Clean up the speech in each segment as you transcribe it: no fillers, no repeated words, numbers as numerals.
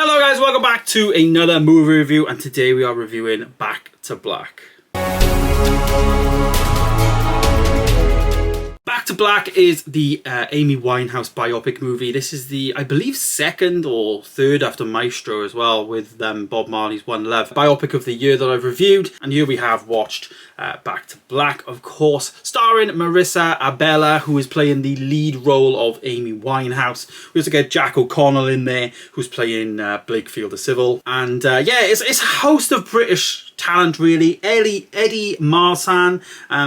Hello guys, welcome back to another movie review, and today we are reviewing Back to Black. Back to Black is the Amy Winehouse biopic movie. This is the, I believe, second or third after Maestro as well, with Bob Marley's One Love biopic of the year that I've reviewed. And here we have watched Back to Black, of course, starring Marissa Abela, who is playing the lead role of Amy Winehouse. We also get Jack O'Connell in there, who's playing Blake Fielder Civil. And yeah, it's a host of British talent, really. Eddie Marsan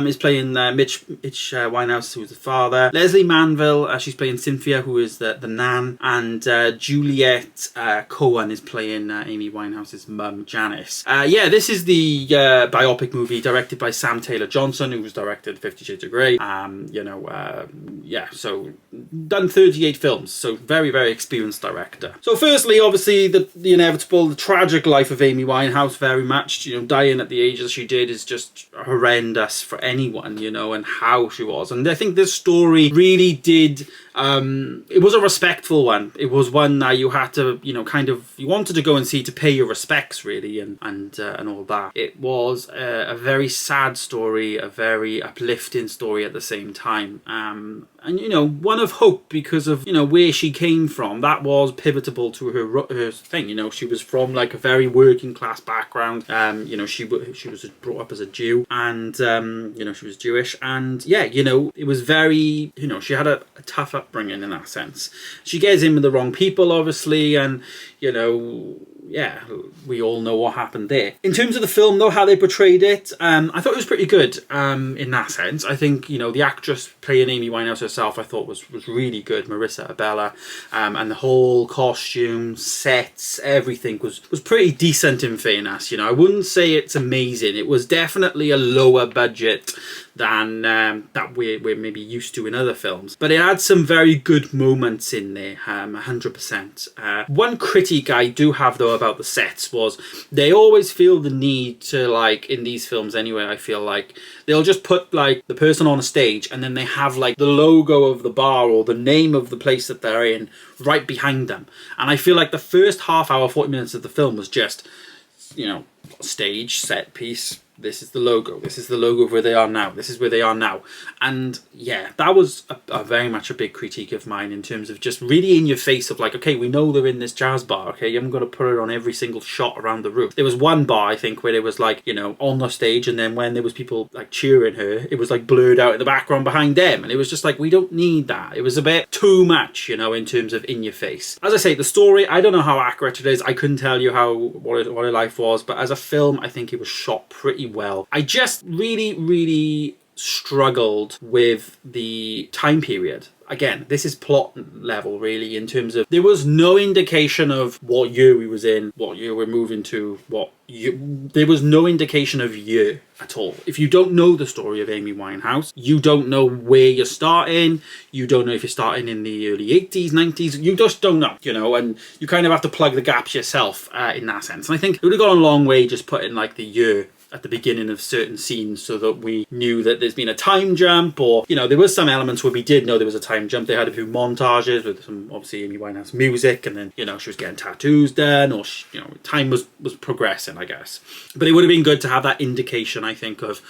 is playing Mitch Winehouse, who's the father. Leslie Manville, she's playing Cynthia, who is the nan. And Juliette Cohen is playing Amy Winehouse's mum, Janice. Yeah, this is the biopic movie directed by Sam Taylor Johnson, who's directed 50 Shades of Grey. Yeah, so done 38 films, so very, very experienced director. So firstly, obviously, the inevitable, the tragic life of Amy Winehouse, very much, dying at the age that she did is just horrendous for anyone, and how she was. And I think this story really did, it was a respectful one. It was one that you had to, you wanted to go and see to pay your respects, really, and all that. It was a very sad story, a very uplifting story at the same time. And one of hope, because of where she came from. That was pivotal to her thing. She was from like a very working class background. She was brought up as a Jew, and she was Jewish, and yeah, it was very, she had a tough upbringing in that sense. She gets in with the wrong people, obviously, and yeah, we all know what happened there. In terms of the film, though, how they portrayed it, I thought it was pretty good in that sense. I think, the actress playing Amy Winehouse herself, I thought was really good, Marissa Abela, and the whole costume, sets, everything was pretty decent in fairness. I wouldn't say it's amazing. It was definitely a lower budget than that we're maybe used to in other films. But it had some very good moments in there, 100%. One critique I do have, though, about the sets was they always feel the need to, like, in these films anyway, I feel like they'll just put, like, the person on a stage and then they have, like, the logo of the bar or the name of the place that they're in right behind them. And I feel like the first half hour, 40 minutes of the film was just, stage, set piece. This is the logo. This is the logo of where they are now. This is where they are now. And yeah, that was a very much a big critique of mine, in terms of just really in your face of like, okay, we know they're in this jazz bar. Okay, you haven't got to put it on every single shot around the room. There was one bar, I think, where it was like, on the stage, and then when there was people like cheering her, it was like blurred out in the background behind them. And it was just like, we don't need that. It was a bit too much, in terms of in your face. As I say, the story, I don't know how accurate it is. I couldn't tell you what her life was, but as a film, I think it was shot pretty well. I just really struggled with the time period. Again, this is plot level, really, in terms of there was no indication of what year we was in, what year we're moving to, there was no indication of year at all. If you don't know the story of Amy Winehouse, you don't know where you're starting, you don't know if you're starting in the early 80s, 90s, you just don't know, and you kind of have to plug the gaps yourself in that sense. And I think it would have gone a long way just putting like the year at the beginning of certain scenes, so that we knew that there's been a time jump, or there was some elements where we did know there was a time jump. They had a few montages with some obviously Amy Winehouse music, and then she was getting tattoos done, or time was progressing, I guess. But it would have been good to have that indication, I think, of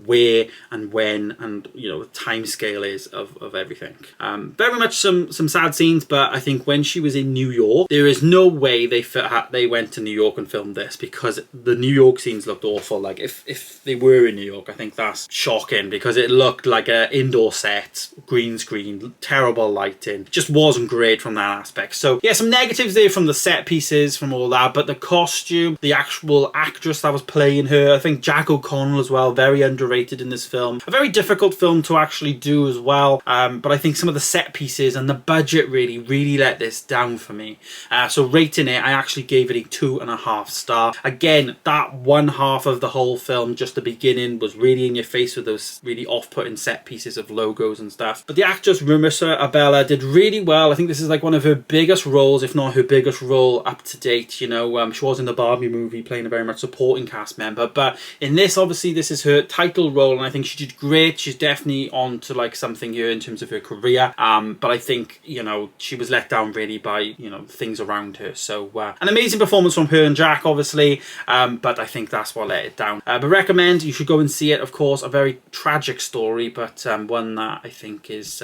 where and when, and the time scale is of everything. Very much some sad scenes, but I think when she was in New York, there is no way they went to New York and filmed this, because the New York scenes looked awful. Like if they were in New York, I think that's shocking, because it looked like an indoor set, green screen, terrible lighting, just wasn't great from that aspect. So yeah, some negatives there from the set pieces, from all that, but the costume, the actual actress that was playing her, I think Jack O'Connell as well, very underrated in this film. A very difficult film to actually do as well, but I think some of the set pieces and the budget really let this down for me. So rating it, I actually gave it a 2.5 star. Again, that one half of the whole film, just the beginning, was really in your face with those really off-putting set pieces of logos and stuff. But the actress Marissa Abela did really well. I think this is like one of her biggest roles, if not her biggest role up to date. She was in the Barbie movie playing a very much supporting cast member, but in this, obviously, this is her type vital role, and I think she did great. She's definitely on to like something here in terms of her career. But I think, you know, she was let down really by, you know, things around her. So an amazing performance from her and Jack, obviously, but I think that's what let it down. But recommend, you should go and see it. Of course, a very tragic story, but one that I think is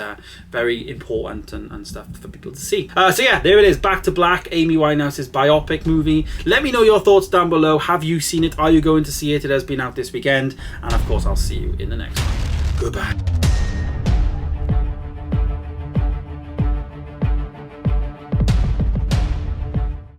very important and stuff for people to see. So yeah, there it is, Back to Black, Amy Winehouse's biopic movie. Let me know your thoughts down below. Have you seen it? Are you going to see it? It has been out this weekend, and of course I'll see you in the next one. Goodbye.